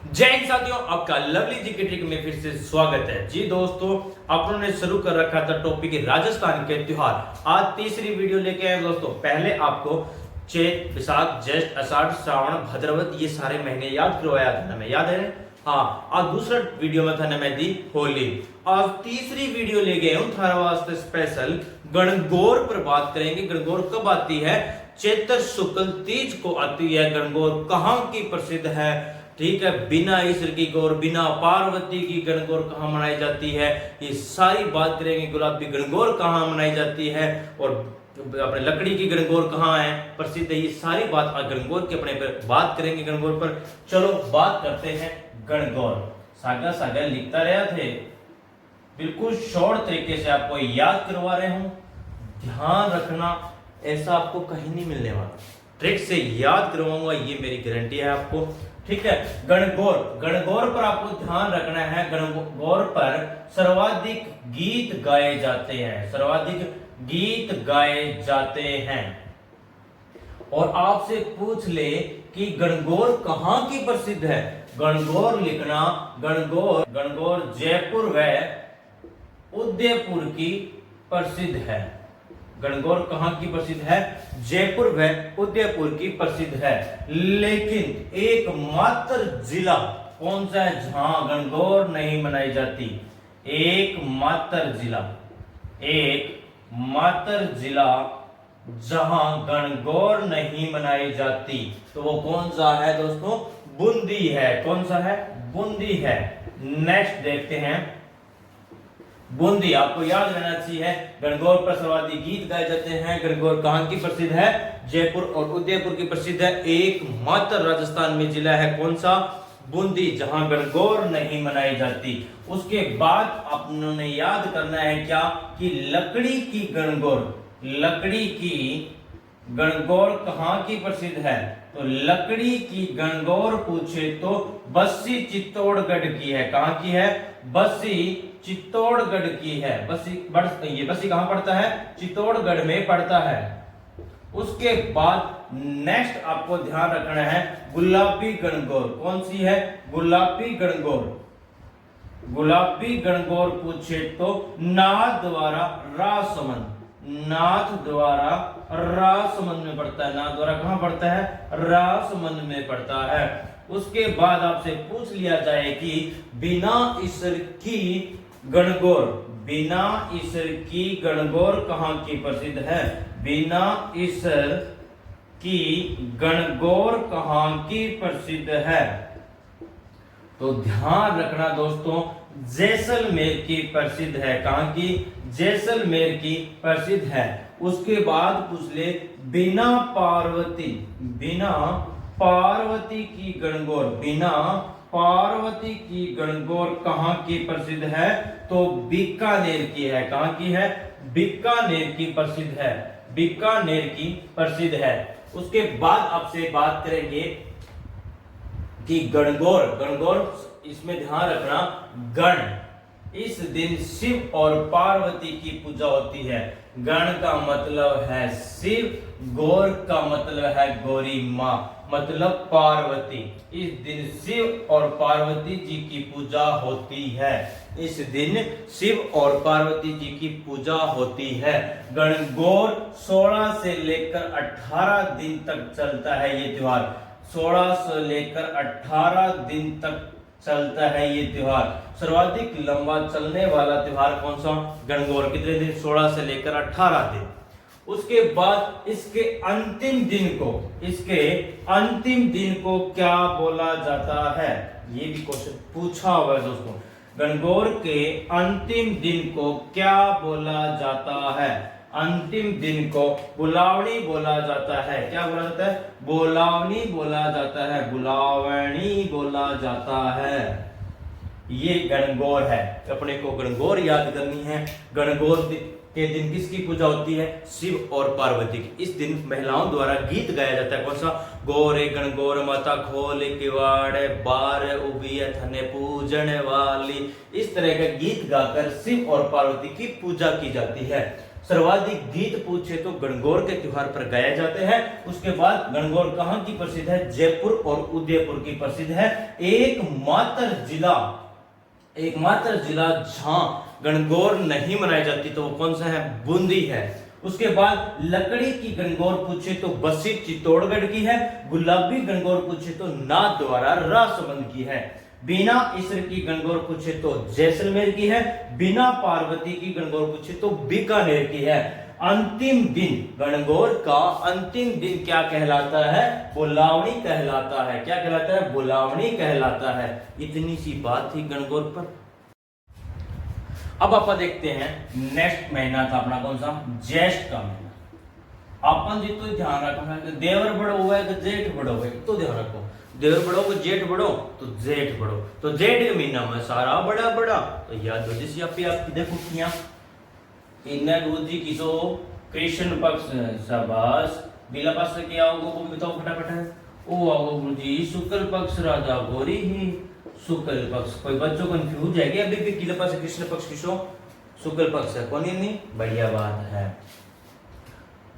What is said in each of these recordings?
जय हिंद साथियों, आपका लवली जी के ट्रिक में फिर से स्वागत है। जी दोस्तों, अपनों ने शुरू कर रखा था टॉपिक राजस्थान के त्योहार। आज तीसरी वीडियो लेके आए दोस्तों। पहले आपको चैत, विशाख, ज्येष्ठ, आषाढ़, श्रावण, भाद्रपद ये सारे महीने याद करवाया था ना, मैं याद है। हाँ, आज दूसरा वीडियो में था ना मैं दी होली। आज तीसरी वीडियो ले गए हूँ थारा वास्ते स्पेशल। गणगौर पर बात करेंगे। गणगौर कब आती है? चैत्र शुक्ल तीज को आती है। गणगौर कहाँ की प्रसिद्ध है? ठीक है, बिना ईश्वर की गौर, बिना पार्वती की गणगौर कहाँ मनाई जाती है, ये सारी बात करेंगे। गुलाबी गणगौर कहाँ मनाई जाती है और अपने लकड़ी की गणगौर कहाँ है प्रसिद्ध है, ये सारी बात आज गणगौर के अपने पर बात करेंगे। गणगौर पर चलो बात करते हैं। गणगौर सागा सागा लिखता रहा थे, बिल्कुल शॉर्ट तरीके से आपको याद करवा रहे हूं। ध्यान रखना, ऐसा आपको कहीं नहीं मिलने वाला। ट्रिक से याद करवाऊंगा, ये मेरी गारंटी है आपको। ठीक है, गणगौर। गणगौर पर आपको ध्यान रखना है। गणगौर पर सर्वाधिक गीत गाए जाते हैं, सर्वाधिक गीत गाए जाते हैं। और आपसे पूछ ले कि गणगौर कहां की प्रसिद्ध है, गणगौर लिखना। गणगौर जयपुर व उदयपुर की प्रसिद्ध है। गणगौर कहां की प्रसिद्ध है? जयपुर व उदयपुर की प्रसिद्ध है। लेकिन एकमात्र जिला कौन सा है जहां गणगौर नहीं मनाई जाती? एकमात्र जिला जहां गणगौर नहीं मनाई जाती, तो वो कौन सा है दोस्तों? बूंदी है। कौन सा है? बूंदी है। नेक्स्ट देखते हैं। बूंदी आपको याद रहना चाहिए। गणगौर पर सर्वाधिक गीत गाए जाते हैं। गणगौर कहां की प्रसिद्ध है? जयपुर और उदयपुर की प्रसिद्ध है। एकमात्र राजस्थान में जिला है कौन सा? बूंदी, जहां गणगौर नहीं मनाई जाती। उसके बाद आपने याद करना है क्या कि लकड़ी की गणगौर कहां की प्रसिद्ध है? तो लकड़ी की गणगौर पूछे तो बस्सी चित्तौड़गढ़ की है। कहां की है? बस्सी चित्तौड़गढ़ की है। बस्सी कहां पड़ता है? चित्तौड़गढ़ में पड़ता है। उसके बाद नेक्स्ट आपको ध्यान रखना है गुलाबी गणगौर। कौन सी है? गुलाबी गणगौर पूछे तो नाथ द्वारा रासमंद में पड़ता है। नाथ द्वारा कहां पड़ता है? रासमंद में पड़ता है। उसके बाद आपसे पूछ लिया जाए कि बिना ईश्वर की गणगौर कहां की प्रसिद्ध है? बिना ईश्वर की गणगौर कहां की प्रसिद्ध है? तो ध्यान रखना दोस्तों, जैसलमेर की प्रसिद्ध है। कहां की? जैसलमेर की प्रसिद्ध है। उसके बाद पूछ ले बिना पार्वती की गणगौर कहां की प्रसिद्ध है? तो बीकानेर की है। कहां की है? बीकानेर की प्रसिद्ध है। उसके बाद आपसे बात करेंगे कि गणगौर इसमें ध्यान रखना, गण इस दिन शिव और पार्वती की पूजा होती है। गण का मतलब है शिव, गौर का मतलब है गौरी माँ, मतलब पार्वती। इस दिन शिव और पार्वती जी की पूजा होती है। इस दिन शिव और पार्वती जी की पूजा होती है। गणगौर 16 से लेकर 18 दिन तक चलता है ये त्योहार। 16 से लेकर 18 दिन तक चलता है ये त्योहार। सर्वाधिक लंबा चलने वाला त्योहार कौन सा? गणगौर। कितने दिन? 16 से लेकर 18 दिन। उसके बाद इसके अंतिम दिन को क्या बोला जाता है? ये भी क्वेश्चन पूछा हुआ है दोस्तों। गणगौर के अंतिम दिन को क्या बोला जाता है? अंतिम दिन को बुलावनी बोला जाता है। क्या बोला जाता है? बुलावनी बोला जाता है। बुलावनी बोला जाता है। ये गणगौर है। अपने को गणगौर याद करनी है। गणगौर के दिन किसकी पूजा होती है? शिव और पार्वती की। इस दिन महिलाओं द्वारा गीत गाया जाता है। कौन सा? गोरे गणगौर माता खोल किवाड़ बार उबिय थने पूजन वाली। इस तरह का गीत गाकर शिव और पार्वती की पूजा की जाती है। सर्वाधिक गीत पूछे तो गणगौर के त्योहार पर गाए जाते हैं। उसके बाद गणगौर कहाँ की प्रसिद्ध है? जयपुर और उदयपुर की प्रसिद्ध है। एकमात्र जिला जहां गणगौर नहीं मनाई जाती तो वो कौन सा है? बूंदी है। उसके बाद लकड़ी की गणगौर पूछे तो बस्सी चित्तौड़गढ़ की है। गुलाबी गणगौर पूछे तो नाथद्वारा राजसमंद की है। बिना इसर की गणगौर पूछे तो जैसलमेर की है। बिना पार्वती की गणगौर पूछे तो बीकानेर की है। अंतिम दिन गणगौर का अंतिम दिन क्या कहलाता है? बुलावनी कहलाता है। क्या कहलाता है? बुलावनी कहलाता है। इतनी सी बात थी गणगौर पर। अब आप देखते हैं नेक्स्ट महीना था अपना कौन सा? ज्येष्ठ का महीना। अपन जी तो ध्यान रखना है देवर बड़ो हुआ है कि जेठ बड़ो है, तो ध्यान रखो। देवर बड़ो को जेठ बड़ो तो जेठ बड़ो, तो जेठ के महीना में सारा बड़ा बड़ा तो याद हो जैसी आपकी देखो किया इन्हें दूधी किसो कृष्ण पक्ष शाबाश बिला पास से क्या होगा वो बताओ फटाफट है। ओ आओ गुरुजी शुक्ल पक्ष राजा गौरी ही शुक्ल पक्ष। कोई बच्चों कंफ्यूज है क्या? अभी भी किला पास कृष्ण पक्ष किसो शुक्ल पक्ष है कौन? नहीं बढ़िया बात है।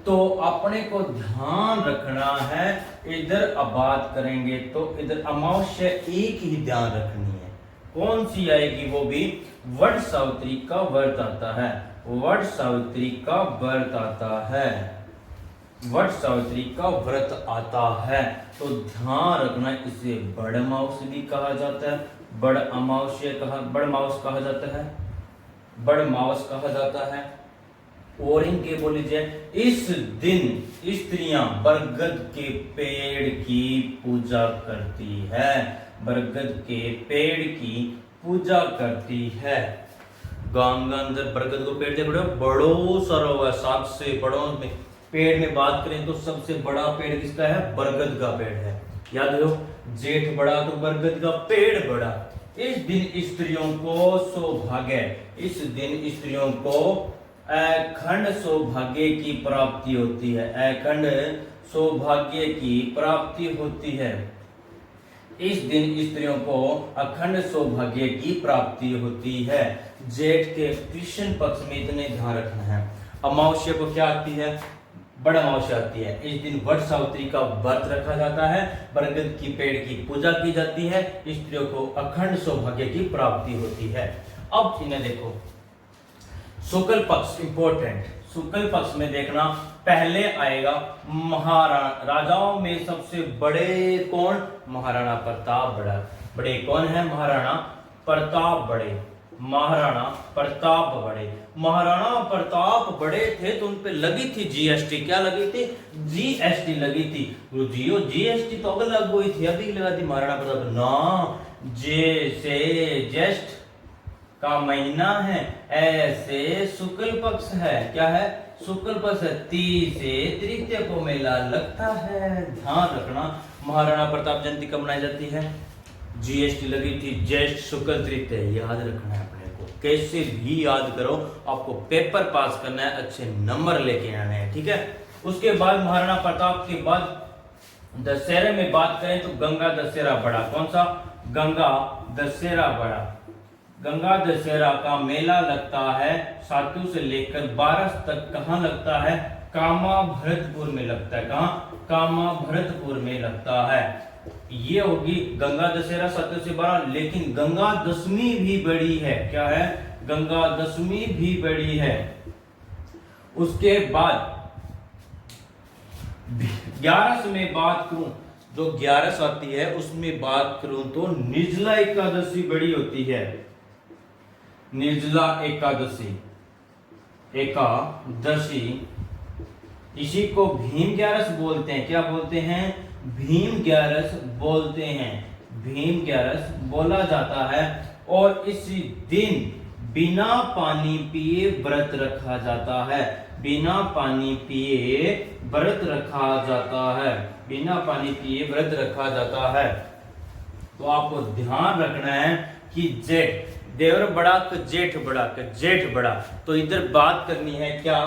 तो अपने को ध्यान रखना है इधर अब बात करेंगे तो इधर अमावस्या एक ही ध्यान रखनी है। कौन सी आएगी? वो भी वट सावित्री का व्रत आता है। वट सावित्री का व्रत आता है। वट सावित्री का व्रत आता है तो ध्यान रखना इसे बड़ अमावस्या भी कहा जाता है। बड़ अमावस्या बड़ मावस कहा जाता है। बड़ मावस कहा जाता है। और इनके बोली जाए इस दिन स्त्रियां बरगद के पेड़ की पूजा करती है। बरगद के पेड़ की पूजा करती है। गांव के अंदर बरगद को पेड़ देखो बड़ो सारा हुआ, 7 से बड़ों में पेड़ में बात करें तो सबसे बड़ा पेड़ किसका है? बरगद का पेड़ है। याद हो जेठ बड़ा तो बरगद का पेड़ बड़ा। इस दिन स्त्रियों को सौभाग्य, इस दिन स्त्रियों को अखंड सौभाग्य की प्राप्ति होती है। अखंड सौभाग्य की प्राप्ति होती है। इस दिन स्त्रियों को अखंड सौभाग्य की प्राप्ति होती है। जेठ के कृष्ण पक्ष में इतने ध्यान रखना है। अमावस्या को क्या आती है? बड़ अमावस्या आती है। इस दिन वट सावित्री का व्रत रखा जाता है। बरगद की पेड़ की पूजा की जाती है। स्त्रियों को अखंड सौभाग्य की प्राप्ति होती है। अब इन्हें देखो शुक्ल पक्ष इंपॉर्टेंट। शुक्ल पक्ष में देखना पहले आएगा राजाओं में सबसे बड़े कौन? महाराणा प्रताप बड़े कौन है? महाराणा प्रताप बड़े। महाराणा प्रताप बड़े। महाराणा प्रताप बड़े थे तो उन पे लगी थी जीएसटी। क्या लगी थी? जीएसटी लगी थी। गुरुजी जीएसटी तो अगर लागू हुई थी अभी लगा थी महाराणा प्रताप ना। जैसे ज्येष्ठ का महीना है ऐसे शुक्ल पक्ष है। क्या है? शुक्ल पक्ष है। तीज से तृतीय को मेला लगता है। ध्यान रखना महाराणा प्रताप जयंती कब मनाई जाती है? जीएसटी लगी थी ज्येष्ठ शुक्ल तृतीय। याद रखना है अपने को, कैसे भी याद करो। आपको पेपर पास करना है, अच्छे नंबर लेके आने हैं, ठीक है। उसके बाद महाराणा प्रताप के बाद दशहरे में बात करें तो गंगा दशहरा बड़ा। कौन सा? गंगा दशहरा बड़ा। गंगा दशहरा का मेला लगता है 7 से लेकर 12 तक। कहाँ लगता है? कामा भरतपुर में लगता है। कहाँ? कामा भरतपुर में लगता है। ये होगी गंगा दशहरा 7 से 12। लेकिन गंगा दशमी भी बड़ी है। क्या है? गंगा दशमी भी बड़ी है। उसके बाद 11 में बात करूं, जो 11 आती है उसमें बात करूं तो निर्जला एकादशी बड़ी होती है। निर्जला एकादशी इसी को भीम 11 बोलते हैं। क्या बोलते हैं? भीम 11 बोलते हैं। भीम 11 बोला जाता है। और इसी दिन बिना पानी पिए व्रत रखा जाता है। बिना पानी पिए व्रत रखा जाता है। बिना पानी पिए व्रत रखा जाता है। तो आपको ध्यान रखना है कि जेठ देवर बड़ा का जेठ बड़ा का जेठ बड़ा। तो इधर बात करनी है क्या?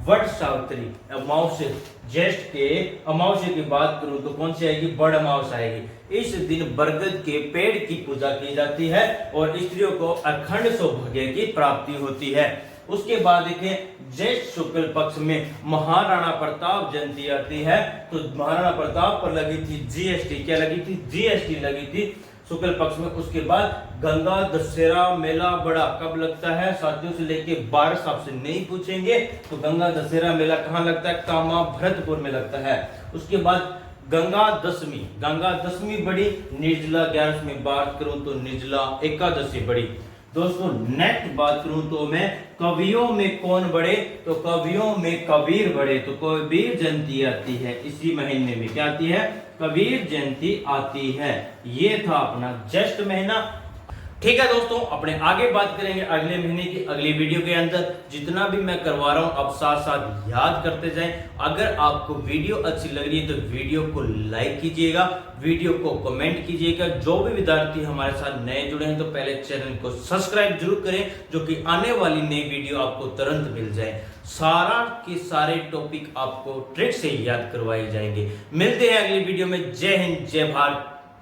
वट सावित्री अमावस्या। ज्येष्ठ के अमावस्या की बात करूं तो कौन सी आएगी? बड़ अमावस्या आएगी। इस दिन बरगद के पेड़ की पूजा की जाती है और स्त्रियों को अखंड सौभाग्य की प्राप्ति होती है। उसके बाद देखें ज्येष्ठ शुक्ल पक्ष में महाराणा प्रताप जयंती आती है, तो महाराणा प्रताप पर लगी थी जीएसटी। क्या लगी थी? जीएसटी लगी थी शुक्ल पक्ष में। उसके बाद गंगा दशहरा मेला बड़ा कब लगता है साथियों से लेके 12 आपसे नहीं पूछेंगे। तो गंगा दशहरा मेला कहाँ लगता है? कामा भरतपुर में लगता है। उसके बाद गंगा दशमी बड़ी, निर्जला 11वीं बात करूं तो निर्जला एकादशी बड़ी। दोस्तों नेक्स्ट बात करूं तो मैं कवियों में कौन बड़े, तो कवियों में कबीर बड़े। तो कबीर जयंती आती है इसी महीने में। क्या आती है? कबीर जयंती आती है। ये था अपना ज्येष्ठ महीना। ठीक है दोस्तों, अपने आगे बात करेंगे अगले महीने की अगली वीडियो के अंदर। जितना भी मैं करवा रहा हूं आप साथ साथ याद करते जाएं। अगर आपको वीडियो अच्छी लग रही है तो वीडियो को लाइक कीजिएगा, वीडियो को कमेंट कीजिएगा। जो भी विद्यार्थी हमारे साथ नए जुड़े हैं तो पहले चैनल को सब्सक्राइब जरूर करें, जो कि आने वाली नई वीडियो आपको तुरंत मिल जाए। सारा के सारे टॉपिक आपको ट्रिक से याद करवाए जाएंगे। मिलते हैं अगली वीडियो में। जय हिंद, जय भारत।